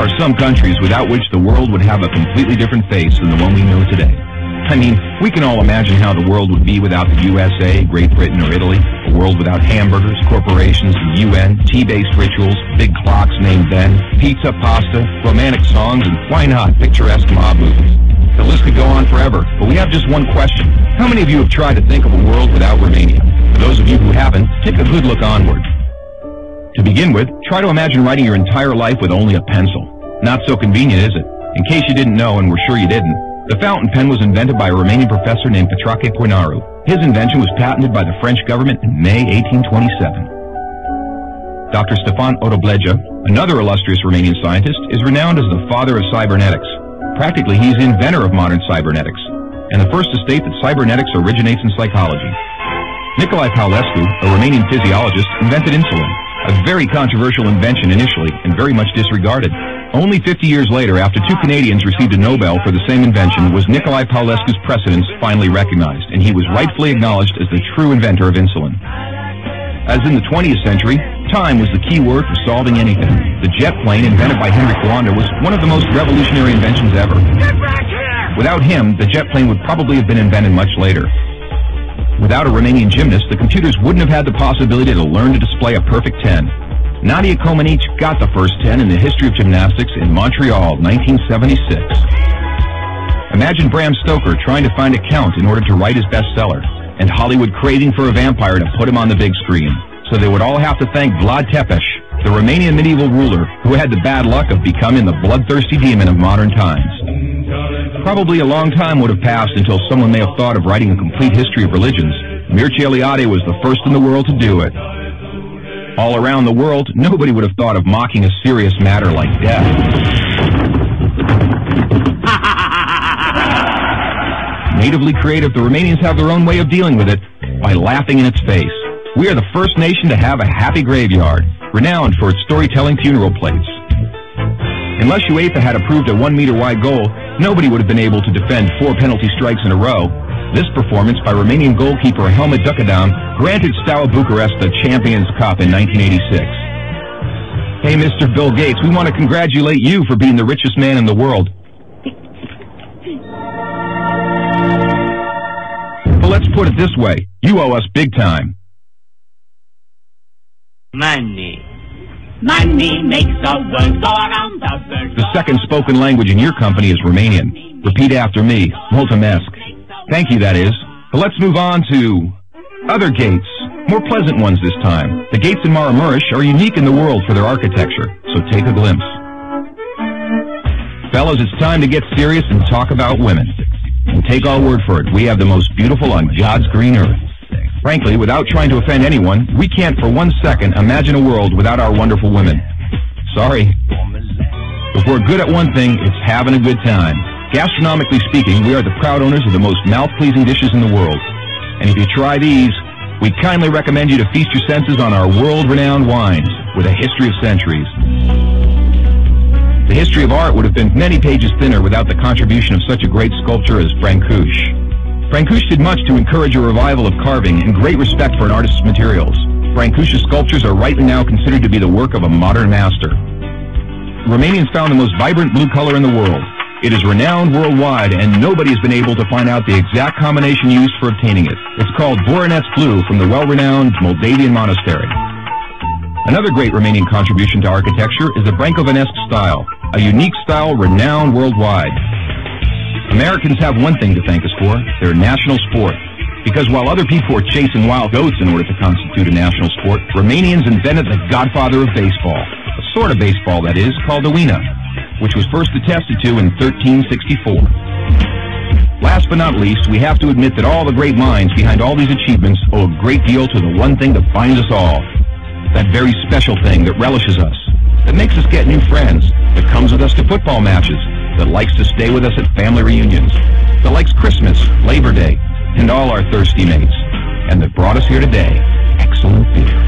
are some countries without which the world would have a completely different face than the one we know today. I mean, we can all imagine how the world would be without the USA, Great Britain, or Italy. A world without hamburgers, corporations, the UN, tea-based rituals, big clocks named Ben, pizza, pasta, romantic songs, and why not picturesque mob movies. The list could go on forever, but we have just one question. How many of you have tried to think of a world without Romania? For those of you who haven't, take a good look onward. To begin with, try to imagine writing your entire life with only a pencil. Not so convenient, is it? In case you didn't know, and we're sure you didn't, the fountain pen was invented by a Romanian professor named Petrache Coinaru. His invention was patented by the French government in May 1827. Dr. Stefan Odobleja, another illustrious Romanian scientist, is renowned as the father of cybernetics. Practically, he's the inventor of modern cybernetics, and the first to state that cybernetics originates in psychology. Nicolae Paulescu, a Romanian physiologist, invented insulin, a very controversial invention initially and very much disregarded. Only 50 years later, after two Canadians received a Nobel for the same invention, was Nicolae Paulescu's precedence finally recognized, and he was rightfully acknowledged as the true inventor of insulin. As in the 20th century, time was the key word for solving anything. The jet plane, invented by Henry Coanda, was one of the most revolutionary inventions ever. Get back here! Without him, the jet plane would probably have been invented much later. Without a Romanian gymnast, the computers wouldn't have had the possibility to learn to display a perfect 10. Nadia Comaneci got the first 10 in the history of gymnastics in Montreal, 1976. Imagine Bram Stoker trying to find a count in order to write his bestseller, and Hollywood craving for a vampire to put him on the big screen. So they would all have to thank Vlad Tepes, the Romanian medieval ruler who had the bad luck of becoming the bloodthirsty demon of modern times. Probably a long time would have passed until someone may have thought of writing a complete history of religions. Mircea Eliade was the first in the world to do it. All around the world, nobody would have thought of mocking a serious matter like death. Natively creative, the Romanians have their own way of dealing with it by laughing in its face. We are the first nation to have a happy graveyard, renowned for its storytelling funeral plates. Unless UEFA had approved a 1-meter-wide goal, nobody would have been able to defend 4 penalty strikes in a row. This performance by Romanian goalkeeper Helmut Ducadam granted Steaua Bucharest the Champions Cup in 1986. Hey, Mr. Bill Gates, we want to congratulate you for being the richest man in the world. But let's put it this way, you owe us big time. Money. Money makes the world go around the world. The second spoken language in your company is Romanian. Repeat after me, mulțumesc. Thank you, that is. But let's move on to other gates, more pleasant ones this time. The gates in Maramureș are unique in the world for their architecture, so take a glimpse. Fellas, it's time to get serious and talk about women. And take our word for it, we have the most beautiful on God's green earth. Frankly, without trying to offend anyone, we can't for 1 second imagine a world without our wonderful women. Sorry. If we're good at one thing, it's having a good time. Gastronomically speaking, we are the proud owners of the most mouth-pleasing dishes in the world. And if you try these, we kindly recommend you to feast your senses on our world-renowned wines with a history of centuries. The history of art would have been many pages thinner without the contribution of such a great sculptor as Brancusi. Brancusi did much to encourage a revival of carving and great respect for an artist's materials. Brancusi's sculptures are rightly now considered to be the work of a modern master. Romanians found the most vibrant blue color in the world. It is renowned worldwide, and nobody has been able to find out the exact combination used for obtaining it. It's called Voronezh blue from the well-renowned Moldavian monastery. Another great Romanian contribution to architecture is the Brâncovenesque style, a unique style renowned worldwide. Americans have one thing to thank us for, their national sport. Because while other people were chasing wild goats in order to constitute a national sport, Romanians invented the godfather of baseball, a sort of baseball, that is, called the Wina, which was first attested to in 1364. Last but not least, we have to admit that all the great minds behind all these achievements owe a great deal to the one thing that binds us all. That very special thing that relishes us, that makes us get new friends, that comes with us to football matches, that likes to stay with us at family reunions, that likes Christmas, Labor Day, and all our thirsty mates, and that brought us here today, excellent beer.